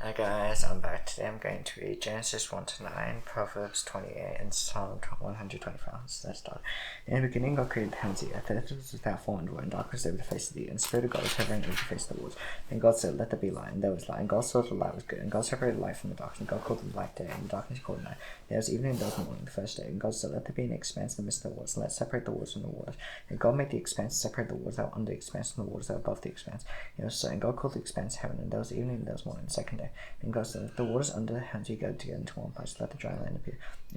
Hi guys, I'm back. Today I'm going to read Genesis 1 to 9, Proverbs 28, and Psalm 125. So let's start. In the beginning God created the heavens and the earth. The earth was without form and void, and darkness over the face of the earth, and the Spirit of God was hovering over the face of the waters. And God said, "Let there be light," and there was light. And God saw that the light was good. And God separated light from the darkness. And God called the light day, and the darkness he called night. There was evening and there was morning, the first day. And God said, "Let there be an expanse in the midst of the waters, and let separate the waters from the waters." And God made the expanse to separate the waters out under the expanse from the waters out above the expanse. So, and God called the expanse heaven, and there was evening and there was morning, the second day. And God said, "The waters under the heavens he gathered together into one place, let the dry land appear."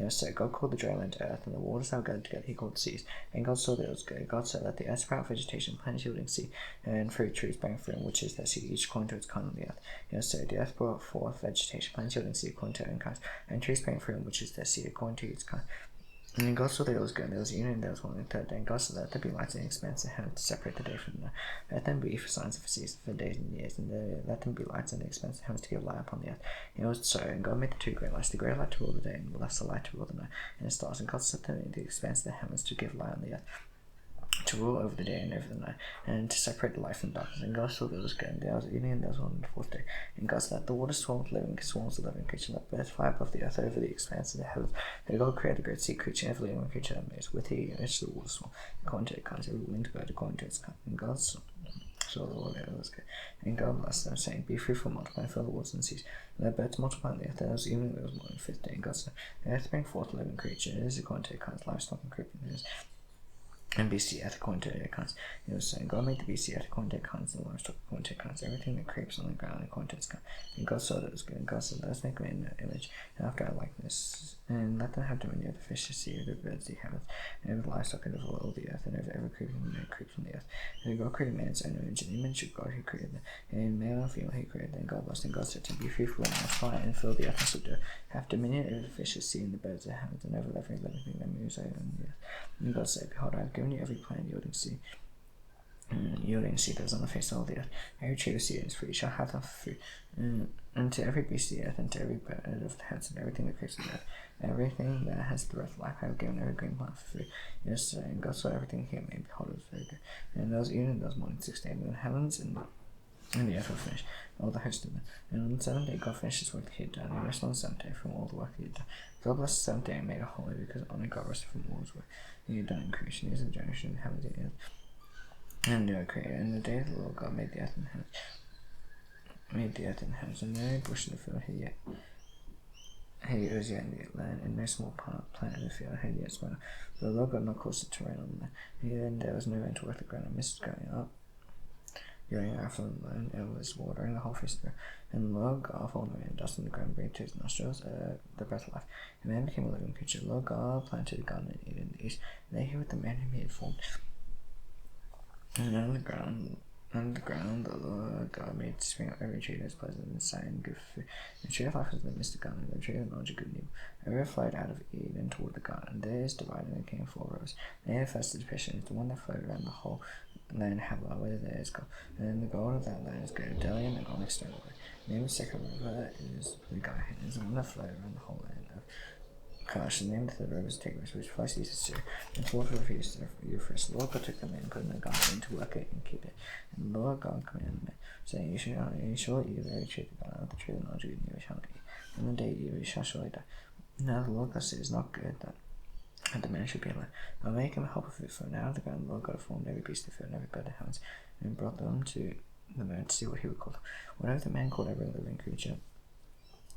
So God called the dry land earth, and the waters that were gathered together he called seas. And God saw that it was good. God said, "Let the earth sprout vegetation, plants yielding seed, and fruit trees bearing fruit, which is their seed, each according to its kind on the earth." So the earth brought forth vegetation, plants yielding seed according to their own kinds, and trees bearing fruit, which is their seed, according to its kind. And then God saw that it was good, and there was evening, and there was morning, the third day. And God said, "Let there be lights in the expanse of heaven to separate the day from the night. Let them be for signs and for seasons, for days and years. And let them be lights in the expanse of heaven to give light upon the earth." And it was so. And God made the two great lights, the great light to rule the day, and the lesser light to rule the night, and the stars. And God set them in the expanse of the heavens to give light on the earth, to rule over the day and over the night, and to separate the light from darkness. And God saw that it was good, and there was evening, and there was morning, the fourth day. And God said, "Let the waters swarm with living creatures, let birds fly above the earth over the expanse of the heavens." And God created a great sea creature, and every living creature that moves, with which the waters swarm, according to its kinds, every winged bird according to its kind. And God saw the Lord that it was good. And God blessed them, saying, "Be fruitful, multiply, and fill the waters and seas, and let birds multiply on the earth." And there was evening, there was morning, the fifth day. And God said, "The earth bring forth living creatures according to its kinds, livestock and creeping things, and beasts earth according to their kinds." It was saying, God made the beasts earth according to their kinds, and the livestock according to their kinds, everything that creeps on the ground according to its kind. And God saw that it was good. And God said, "Let us make man in their image, and after our likeness, and let them have dominion over the fish, the sea, over the birds, the heavens, and over the livestock, and over all the earth, and over every creeping thing that creeps on the earth." And God created man in his own image, in the image of God he created them, and male and female he created them. And God blessed, and God said to him, "Be fruitful and multiply, and fill the earth and subdue it. Have dominion over the fish, the sea, and the birds, the heavens, and over every living thing that moves over the earth." And God said, "Behold, I have given you every plant yielding seed that is on the face of all the earth. Every tree of seed is fruit, you shall have them for food. And to every beast of the earth, and to every bird of the heavens, and everything that creeps on the earth, everything that has the breath of life, I have given every green plant for food." And God saw everything he had made, behold, it was very good. And there was evening, and there was morning, the sixth day. And the heavens and the earth were finished, all the host of them. And on the seventh day God finished his work he had done, and he rested on the seventh day from all the work he had done. God blessed the seventh day and made it holy, because on it God rested from all his work he had done in creation. These are the generation of the heavens and the earth. And Noah created, and the day of the Lord God made the earth and heavens, and no bush in the field was yet in the land, and no small plant in the field had yet sprung up. For the Lord God not caused it to rain on the land, and there was no rain to work the ground, and mist going out from the land, it was watering the whole face of the earth. And the Lord God formed the man, dust in the ground, breathed to his nostrils the breath of life, and man became a living creature. The Lord God planted a garden in Eden in the east, and there he with the man whom he had formed. And on the ground, the Lord God made to spring up every tree that is pleasant and sight and good for food. The tree of life was in the midst of the garden, and the tree of the knowledge of good and evil. A river flowed out of Eden toward the garden, and there is divided and came four rivers. And the first is Pishon, the one that flowed around the whole land Havilah, where there is gold. And then the gold of that land is good, bdellium and onyx stone. The name of the second river is the Gihon, is the one that flowed around the whole land of Cush. The name of the third river is Tigris, which flows east of Syria, and the fourth river is Euphrates. The Lord God took the man and put him in a garden to work it and keep it. And the Lord God commanded the man, saying, "You shall eat of every tree of the garden, of the tree of the knowledge of good and evil you shall not eat. And the day you eat, you shall surely die." Now the Lord God said, "It is not good that the man should be alone. I'll make him a helper for him." Now the ground the Lord God formed every beast of the field and every bird of the heavens, and brought them to the man to see what he would call them. Whatever the man called every living creature,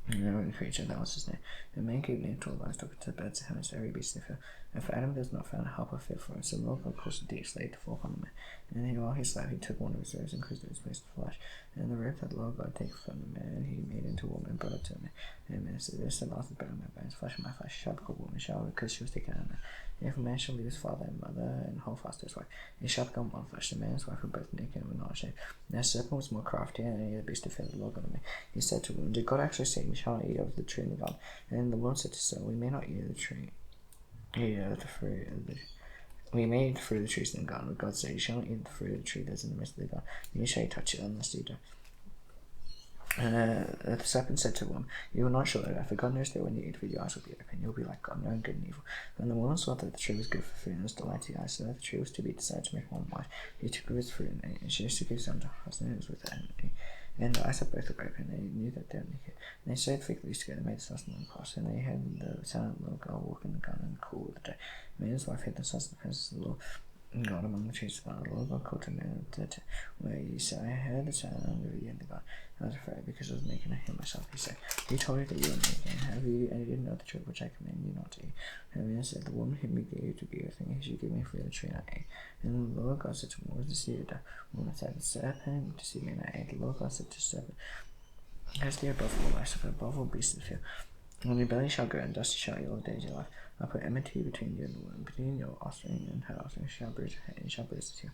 that was his name. And man gave name to all livestock, to the birds of the heavens, to every beast of the field. And for Adam there was not found a helper fit for him. So the Lord God caused a deep sleep to fall upon the man. And then while he slept, he took one of his ribs and caused it his place of flesh. And the rib that the Lord God took from the man, he made into a woman and brought it to the man. And the man said, "This is the last bone of my bones, flesh of my flesh, shall be called woman, because she was taken out of man. And if a man shall leave his father and mother, and hold fast to his wife, they shall become one flesh." The man and his wife were both naked and were not ashamed. And the serpent was more crafty than any of the beasts of the field the Lord God made. He said to the woman, "Did God actually say we shall not eat of the tree in the garden?" And the woman said to Satan, "We may not eat of the tree, we may eat the fruit of the trees in the garden, but God said, you shall not eat the fruit of the tree that is in the midst of the garden, you shall touch it unless you do." The serpent said to the woman, "You will not surely die, for God knows that when you eat of it, your eyes will be open, you will be like God, knowing good and evil." And the woman saw that the tree was good for food, and was delight to the eyes, so that the tree was to be decided to make one wife. He took of its fruit and ate, and she used to give some to her husband who was with her, and the eyes of both were open. They knew that they were naked. And they sewed fig leaves together, made the sauce and cross, and they had the silent little girl walk in the garden in the cool of the day. The man's wife hid the sauce and the princess of the law. God among the trees of the Lord God called to me where you said, I heard the sound under you in the garden. I was afraid because I was making a him myself. He said, He told you that you were naked. Have you, and you didn't know the truth which I command you not to eat? And I said, the woman whom you gave to be with me, he should give me free of the tree and I ate. And the Lord God said to me, what was deceived? The woman said, the serpent deceived me and I ate. The Lord God said to the serpent, as the above all livestock, above all beasts of the field, on your belly shall go, and dust shall eat all the days of your life. I'll put enmity between you and the woman, between your offspring and her offspring. Shall bruise your head, and shall bruise the heel.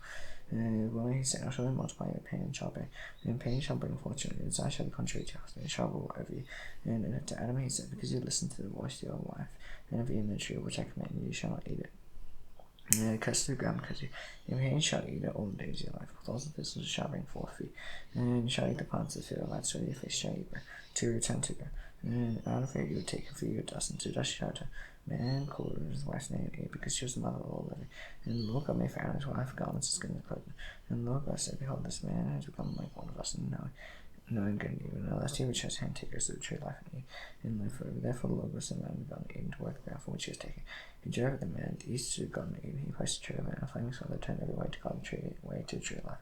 And when he said, I shall multiply your pain and childbearing, and pain shall bring fortune, and desire shall be contrary to your husband, and shall rule over you. And to Adam he said, because you listened to the voice of your wife, and of eating the tree which I command you, you shall not eat it. And curse the ground because your pain shall eat it all the days of your life. With all the thistles shall bring forth food, and shall eat the plants of the field, and so your face shall eat bread, to return to God. And out of it you will take for your dust, and to dust shall return. Man called his wife's name Eve, because she was the mother of all living. And the Lord God made for Adam his wife garments of skin and clothing. And the Lord God said, behold, this man has become like one of us, and knowing good and evil. Now lest he which has hand take us to the tree of life and live forever. Therefore the Lord God sent man in the garden of Eden to work the ground from which he was taken. He drove the man east to the garden of Eden. He placed the tree of man, and finding his father turned every way to garden tree, way to the tree of life.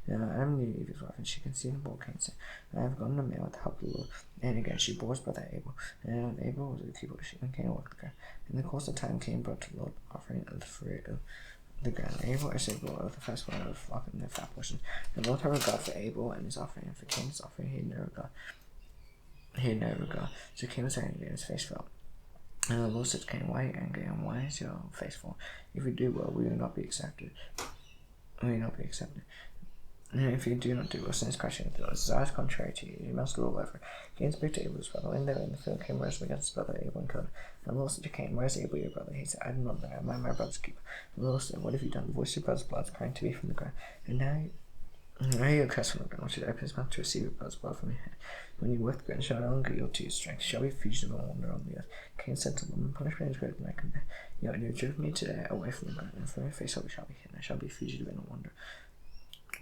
Now Adam knew Eve his wife, and she conceived and bore Cain, saying, I have gotten a male with the help of the Lord. And again she bore his brother Abel. And Abel was a keeper of sheep, and Cain walked the ground. In the course of time Cain brought to the Lord offering of the fruit of the ground. Abel also brought of the firstborn of the flock and their fat portion. The Lord had regard for Abel and his offering, and for Cain's offering he had no regard. So Cain was angry, and his face fell. And the Lord said to Cain, why are you angry, and why is your face fall? If you do well, we will not be accepted. And if you do not do well, sin is crashing into the desires contrary to you, you must rule over. Cain spoke to Abel's brother. When they were in the field, Cain rose against his brother Abel and killed him. And the Lord said to Cain, where is Abel your brother? He said, I do not know, am I my brother's keeper? And the Lord said, what have you done? The voice of your brother's blood is crying to me from the ground. And now you are cursed from the ground, which should open his mouth to receive your brother's blood from your head. When you work the ground, shall no longer yield to your strength, shall be fugitive and wander on the earth. Cain said to the woman, punishment is greater than I can bear. Yet you have driven me today away from the ground, and from your face I shall be hidden. I shall be fugitive and a wanderer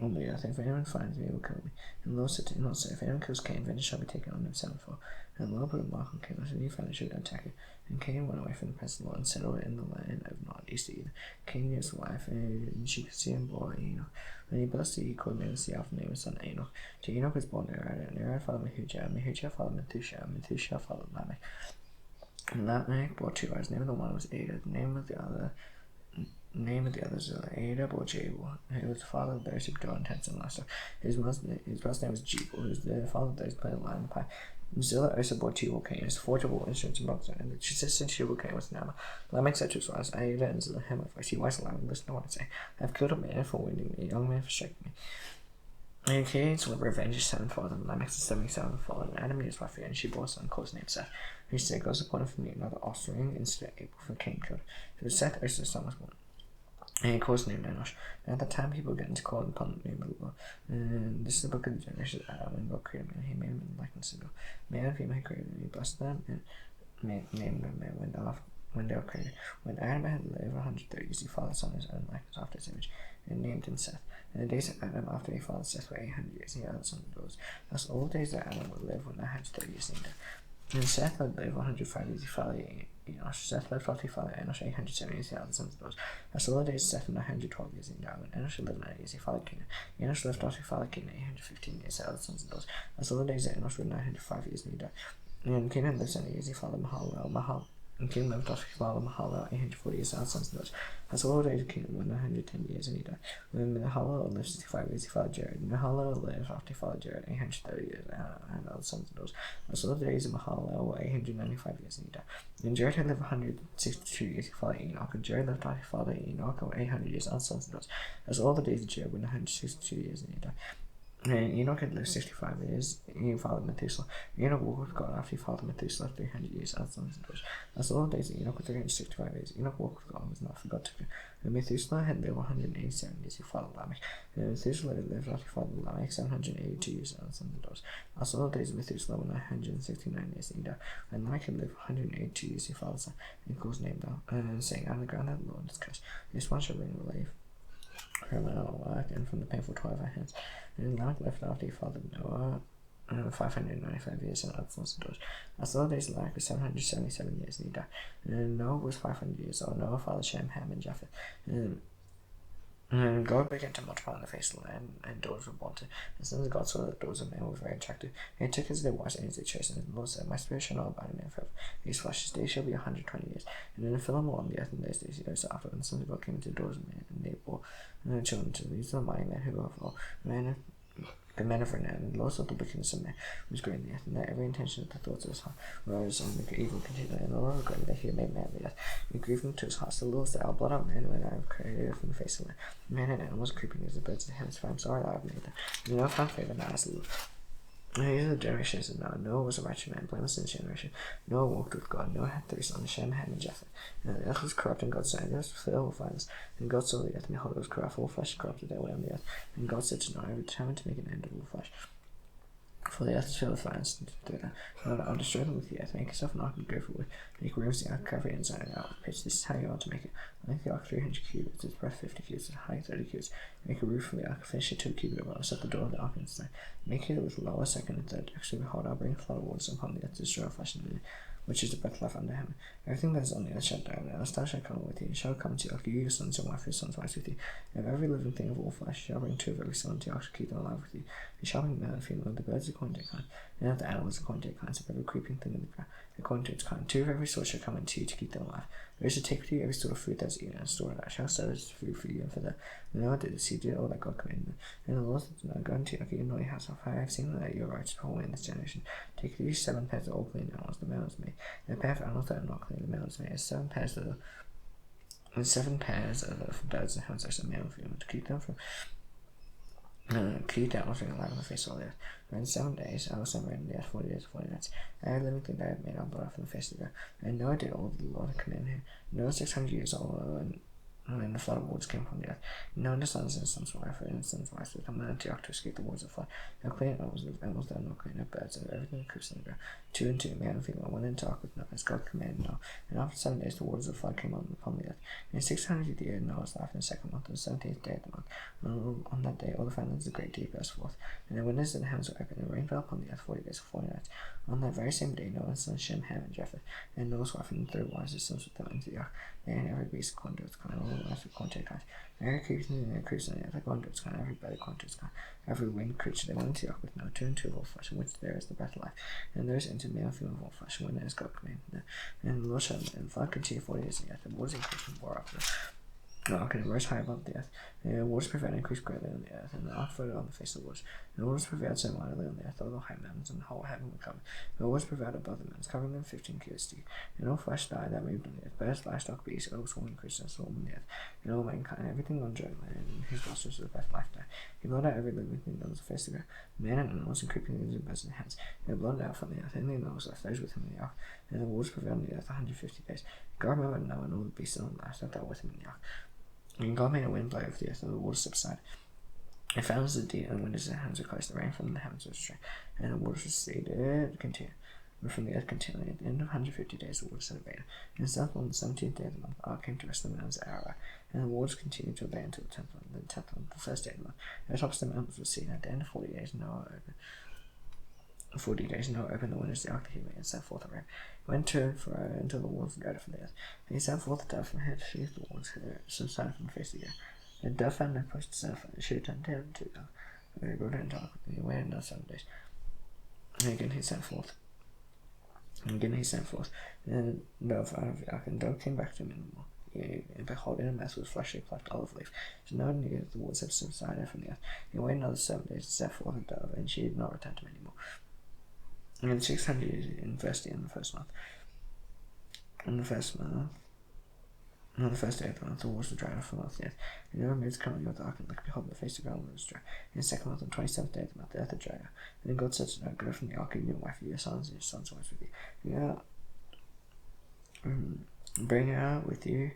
on the earth. If anyone finds me, he will kill me. And the Lord said to him, if anyone kills Cain, vengeance shall be taken on him sevenfold. And the Lord put a mark on Cain, and he found it should attack him. And Cain went away from the presence of the Lord and settled in the land of Nod, east of Eden. Cain knew his wife, and she could see him bore Enoch. When he blessed her, he called him the Alpha name his son Enoch. To Enoch was born Nerad, and Nerad fathered Mehujael, and Mehujael fathered Methuselah, and Methuselah fathered Lamech. And Lamech bore two wives. The name of the one was Ada, the name of the other is Ada bore Jabal, who was the father of those who dwell in tents and livestock. His brother's name was Jebel, who was the father of those who played the lion and the pie. Zillah also bore two volcanoes, forgeable instruments and bronze, and the sister to volcano was Nama. Lamech said to his wives, Ada and Zillah, hear my voice. He wise Lamech, listen to what I say. I have killed a man for wounding me, a young man for striking me. And Cain's revenge is sevenfold, and Lamech's is 77fold. And Adam knew his wife, and she bore a son called his name Seth. Who said, God's appointed for me another offspring instead of Abel, for Cain killed. So Seth also the son was born. And he calls his name Enosh. And at that time people began to call upon the name of the Lord. And this is the book of the generations of Adam, and God created man. He made him in the likeness of God. Male and female he created them. He blessed them and named them when they were created. When Adam had lived 130 years, he fathered a son in his own likeness after his image, and named him Seth. And the days of Adam after he fathered Seth were 800 years. He had a son and daughters. Thus all the days that Adam would live when 130 years he died. And Seth had lived 105 years. He fathered Enosh. Seth lived after he fathered Enosh 807 years. He had the sons and daughters. Thus all the days of Seth were 112 years he died. When Enosh had lived 9 years, he fathered Canaan. Enosh lived after he fathered Canaan 815 years. He had the sons and daughters. Thus all the days of Enosh were 905 years and he died. And Canaan lived 7 years. He fathered Mahalalel. And King lived after he fathered Mahalalel 840 years. He had sons and daughters. Thus all the days of Canaan were 910 years and he died. When Mahalalel lived 65 years, he fathered Jared. Mahalalel lived after he fathered Jared 830 years and had sons and daughters. Thus all the days of Mahalalel were 895 years and he died. And Jared had lived 162 years. He fathered Enoch. And Jared lived after he fathered Enoch 800 years and had sons and daughters. Thus all the days of Jared were 162 years and he died. And Enoch had lived 65 years. He fathered Methuselah. Enoch walked with God after he fathered Methuselah 300 years and sons and daughters. Thus all the days of Enoch were 365 years. Enoch walked with God and was not, for God took him. And Methuselah had lived 187 years. He fathered Lamech. And Methuselah had lived after he fathered Lamech 782 years and sons and daughters. Thus all the days of Methuselah were 969 years and he died. And Lamech had lived 182 years. He fathered son, and called his name down, saying, I am the ground that the Lord has cursed. This one shall bring relief criminal work, and from the painful toil of our hands. And Lamech left after he fathered Noah 595 years and lived 4 daughters. As the days of Lamech was 777 years, and he died. And Noah was 500 years old. Noah fathered Shem, Ham, and Japheth. And God began to multiply on the face of the land, and daughters were born to. And sons of God saw that the daughters of men were very attractive. And he took as their wives and as their chosen. And the Lord said, My spirit shall not abide in man forever. His flesh, his days shall be 120 years. And then it fell along the earth in those days. Years after, and the sons of God came into the daughters of men, and they bore their children to these are the mighty men who were of all the men of renown. And the Lord saw the wickedness of man was great in the earth, and that every intention of the thoughts of his heart rose on the evil continually. And the Lord regretted that he had made man of the earth. He grieved him to his heart. So the Lord said, I'll blot out man when I have created from the face of the land. Man and animals creeping as the birds of the heavens, for I am sorry that I have made them. And Noah found favor in the eyes of the Lord. And these are the generations of Noah. Noah was a righteous man, blameless in his generation. Noah walked with God. Noah had 3 sons, Shem, Ham, and Japheth. And the earth was corrupt, and God saw it. The earth was filled with violence. And God saw the earth, and behold, it was corrupt. All flesh corrupted their way on the earth. And God said to Noah, I have determined to make an end of all flesh. For the earth is filled with violence, and I'll destroy them with the earth. Make yourself an ark and go for wood. Make rooms the ark, cover it inside and out with pitch. This is how you are to make it. Make the ark 300 cubits, its breadth 50 cubits, its height 30 cubits. Make a roof for the ark, finish it to a cubit of row. Set the door of the ark inside. Make it with lower, second, and third. Actually, behold, I'll bring a flood of waters upon the earth to destroy flesh and which is the breath life under heaven. Everything that is on the earth shall die, and a star shall come with you, and shall come to you. I'll give you your sons and wife, your sons' wives with you. And every living thing of all flesh shall bring 2 of every son to you. I shall keep them alive with you. You shall bring male and female of the birds according to their kind, and of the animals according to their kinds, of every creeping thing in the ground according to its kind. 2 of every sort shall come into you to keep them alive. You shall take with you every sort of food that is eaten, and store it. I shall serve as food for you and for them. And Noah did as he did all that God commanded them. And the Lord said to Noah, Go into your noisy house, for I have seen that you are righteous before me in this generation. Take with you 7 pairs of all clean animals, the male is made. And a pair of animals that are not clean, the male is made. 7 pairs of birds and hens, the male and female, to keep them from keep that offering alive on the face of the earth. For in 7 days I will send rain on the earth, 40 days and 40 nights. Every living thing that I have made, I'll blot off on the face of the earth. And Noah did all that the Lord had commanded him. Noah was 600 years old, and the flood of waters came from the earth. Noah and his sons and his sons' wife and his sons' wives would come to Antioch to escape the waters of the flood. Now clean animals that are not clean, of birds, and everything that creeps on the ground. 2 and 2, male and female, went into ark with Noah, as God commanded Noah. And after 7 days the waters of the flood came upon the earth. In the 600th year of Noah's life, in the 2nd month, on the 17th day of the month, on that day all the fountains of the great deep burst forth. And the windows of the heavens were opened, and rain fell upon the earth 40 days and 40 nights. On that very same day Noah and his sons Shem, Ham, and Japheth, and Noah's wife and the 3 wives, his sons, with them into the ark. They and every beast according to its kind, all the life according to its kind. Every creature that creeps on the earth according to its kind, every bird according to its kind. Every winged creature they went into the ark with Noah, 2 and 2 of all flesh, in which there is the breath of life. And those entered male and female of all flesh, when there is God commanded them. And the Lord shut them, and the flood continued 40 days in the earth, and waters increased and bore up the ark, and it rose high above the earth. And the waters prevailed and increased greatly on the earth, and the ark floated on the face of the waters. And the waters prevailed so mightily on the earth, all the high mountains and the whole heaven were covered. The waters prevailed above the mountains, covering them 15 cubits deep. And all flesh died that moved on the earth, birds, livestock, beasts, all swarming creatures, swarm on the earth, and all mankind, everything on dry land, and whose nostrils was the breath of life died. He blotted out every living thing that was the face of the earth, man and animals and creeping things and birds and hands. He blotted out from the earth, and the animals left those with him in the ark. And the waters prevailed on the earth 150 days. God remembered Noah and all the beasts and all the livestock that were with him in the ark. And God made a wind blow over the earth, and the waters subsided. And fountains of the deep and windows of the heavens were closed. The rain from the heavens was restrained, and the waters receded continually from the earth continually. At the end of 150 days, the waters had abated. And south on the 17th day of the month, the ark came to rest on the mountains of Ararat, and the waters continued to abate until the 10th month. The 10th month, the first day of the month, and the tops of the mountains were seen. At the end of 40 days, Noah opened the windows of the ark that he made and sent forth a rain. He went to and fro until the waters dried up from the earth. And he sent forth a dove from head to see if the waters had subsided from the face of the earth. And the dove found no place to settle, and she returned to him to the ark. And he brought it into the ark, and he waited another 7 days. And again he sent forth. And the dove out of the ark, and the dove came back to him in the morning. And behold, in a mess was fleshly plucked olive leaf. So Noah knew that the waters had subsided from the earth. He waited another 7 days to set forth a dove, and she did not return to him any more. And in 600 years, in the first year, in the first month, on the first day of the month, the waters were dried off from off the earth. And Noah made his company with the ark, and looked, behold, the face of the ground was dry. In the 2nd month, on the 27th day of the month, the earth had dried up. And then God said to Noah, Go from the ark, and your wife, and your sons, and your sons' wives with you. Bring out with you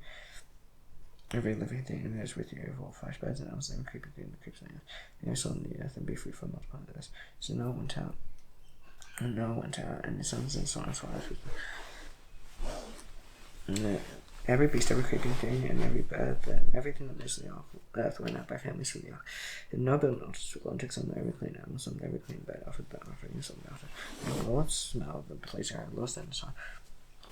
every living thing that is with you, of all flesh, birds and animals, and creeping thing that creeps on the earth. And you sow on the earth, and be fruitful and multiply the earth. So Noah went out. And his sons and sons' wives with him. Every beast, every creeping thing, and every bird, and everything that lives in the earth went out by families from the ark. And no building altars to go and took some of every clean animal, some of every clean bird offered burnt offering, some of the and the Lord smelled the place where I lost and saw.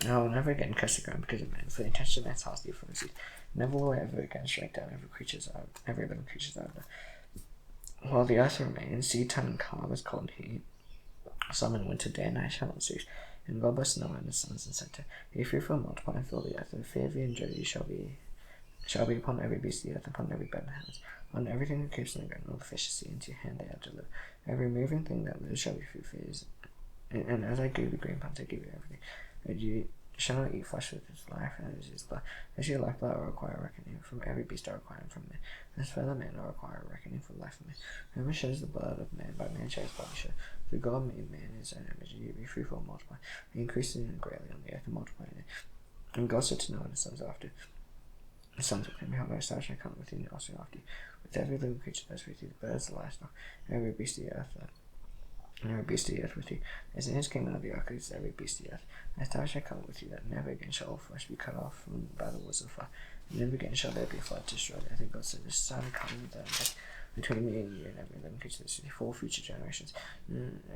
No, never again curse the ground because of man, for the intention of man's hostility from the seed. Never will I ever again strike down every living creature's out there. While the earth remains, seed time and calm is cold and heat. Summer and winter, day and night shall not cease. And God bless Noah and his sons and said to, be fruitful and multiply and fill the earth, and fear of you and dread you shall be upon every beast of the earth, upon every bird in the heavens, on everything that creeps in the ground, all the fish of the sea, into your hand they are delivered. Every moving thing that lives shall be food for you. And as I gave you green plants, I give you everything. And you shall not eat flesh with its life, and as his blood. As your lifeblood I require reckoning from every beast I require from man. As for the man I require reckoning for the life of man. Whoever sheds the blood of man, by man shall his body shed. For God made man in his own image, and you be fruitful and multiply, and increase it greatly on the earth and multiply it. And God said to Noah and his sons after, the sons of him, behold, I establish my covenant with you and also after you, with every living creature that is with you, the birds, the livestock, and every beast of the earth and every beast of the earth with you. As in his kingdom of the ark is every beast of the earth. I establish my covenant with you that never again shall all flesh be cut off by the wars of fire. And never again shall there be a flood to destroy it. I think God said, this is a covenant that I make between me and you and every living creature that is for future generations.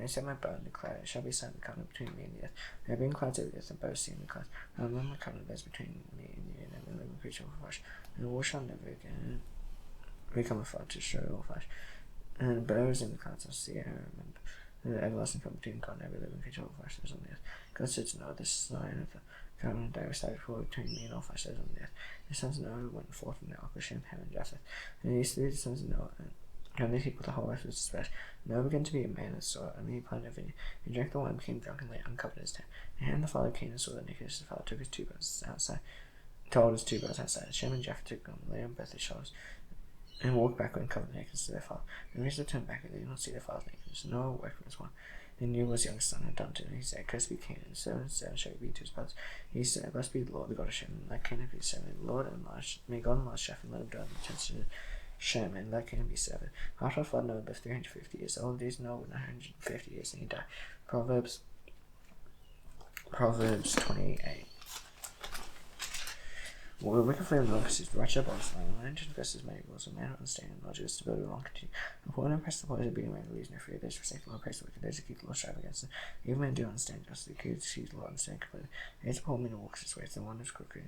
I set my bow and declare it shall be signed the covenant between me and the earth. There being clouds over the earth and both sea and the clouds. And remember the covenant that is between me and you and every living creature of flesh. And the war shall never again become a flood to destroy all flesh. And the bows in the clouds of the sea I remember. And the everlasting covenant between God and every living creature of flesh that is on the earth. God said to Noah, this sign of the covenant that I established before between me and all flesh that is on the earth. The sons of Noah went forth from the ark with Shem, Ham, and Japheth. And these three the sons of Noah, and these people the whole earth was dispersed. Noah began to be a man of sorrow, and he planted a vineyard. He drank the wine, became drunk, and lay uncovered his tent. And Ham the father came and saw that nakedness. The father took his two brothers outside, told his two brothers outside. Shem and Japheth took them, lay on both their shoulders, and walked backward and covered nakedness to their father. And when they turned back, and they did not see their father's nakedness. Noah awoke from his wine. And knew his youngest son had done it, and he said, cursed be Canaan, and so shall it be to his brothers. He said, blessed be the Lord, the God of Shem, and let Canaan be served. Lord enlarge, may God enlarge Japheth, and let him dwell in the tents of Shem, and let Canaan be served. After the flood, Noah lived 350 years. All the days of Noah were 950 years, and he died. Proverbs 28. Well, the wicked flame of the locust is wretched upon his land. Land transgresses many rules, a man who understands knowledge is stability will long continue. The poor don't press the poor as a being man who leaves no fear. Those forsake the Lord, praise the wicked. Those who keep the Lord strive against them. Even men do understand justice. The who sees the Lord understand completely. There is a poor man who walks his ways, and one who's crooked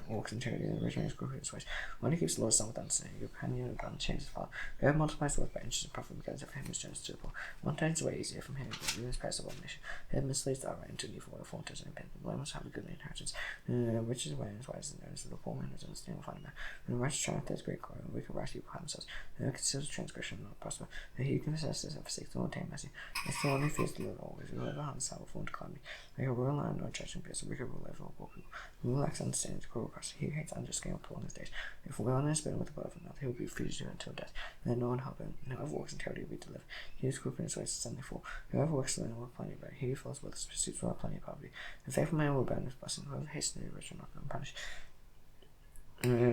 walks in charity, and the rich man is crooked his ways. One who keeps the Lord's son with understanding, your companion of God changes his father. Whoever multiplies the wealth by inches of profit because of him is generous to the poor. One turns away easier from him, but you is pass of all nation. Whoever misleads the right into an evil way, form turns an impediment. The blind must have a goodly inheritance. Which is way and wise and knows that the poor man is understanding will find man. And the righteous triumph there's great glory, and wicked rash people hide themselves. Whoever considers transgression will not prosper. And he who considers this and forsakes the Lord obtain mercy. It's the one who fears the Lord always. Whoever harms himself will fall into calamity. Like a royal lion or a judgment pierce, a wicked ruler over all poor people. Who lacks understanding is cruel oppressor. He who hates unjust gain will prolong his days. If a wilderness burn with the blood of another, he will be fugitive until death. And then no one help him. Whoever walks in charity will be delivered. He who is crooked in his ways will suddenly fall. Whoever works alone will have plenty of bread. He who falls with his pursuits will have plenty of poverty. The faithful man will burn with blessing. Whoever hastens to the rich will not go unpunished.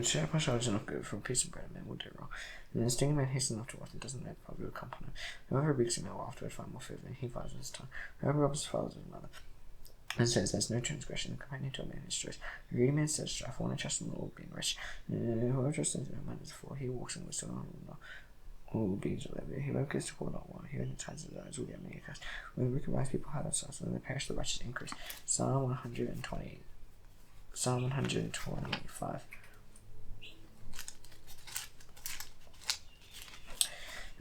Sharp shoulders are not good for a piece of bread, man will do wrong. And the stinging man hastens not to wrath and doesn't make poverty will come upon him. Whoever rebukes him will afterward find more favor, and he finds his tongue. Whoever robs his father is his mother. And says there's no transgression, the companion to a man is choice. A greedy man says strife, one who trusts in the Lord being rich. Whoever trusts in him is a fool, he walks in wisdom will be delivered. Whoever gives to poor not one, he who hides his eyes will get many curse. When the wicked wise people hide themselves, when they perish the righteous increase. Psalm 125.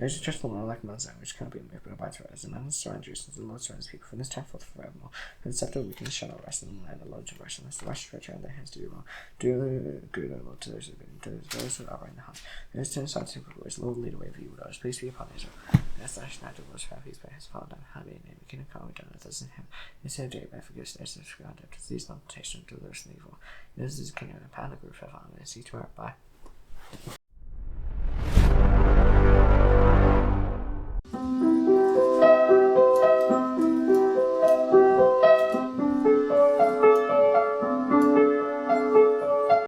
Those who trust the Lord are like Mount Zion, which cannot be moved, but abides forever. The mountains surround Jerusalem, the Lord surrounds people from this time forth forevermore. For the scepter of wickedness shall not rest in the land, the lodge of righteousness. The righteous stretch out their hands to do wrong. Do good, O Lord, to those who are good, to those who are upright in the heart. Those turn aside to good ways, the Lord will lead away for evil doers. Peace be upon Israel. And as the night of Lord's fire, peace by his father, down, happy name, the kingdom come down as in him. Instead of Jacob, forgive us their sins, God, after these not temptation to those in evil. This is the kingdom and power and the glory forever. Amen. See you tomorrow. Bye.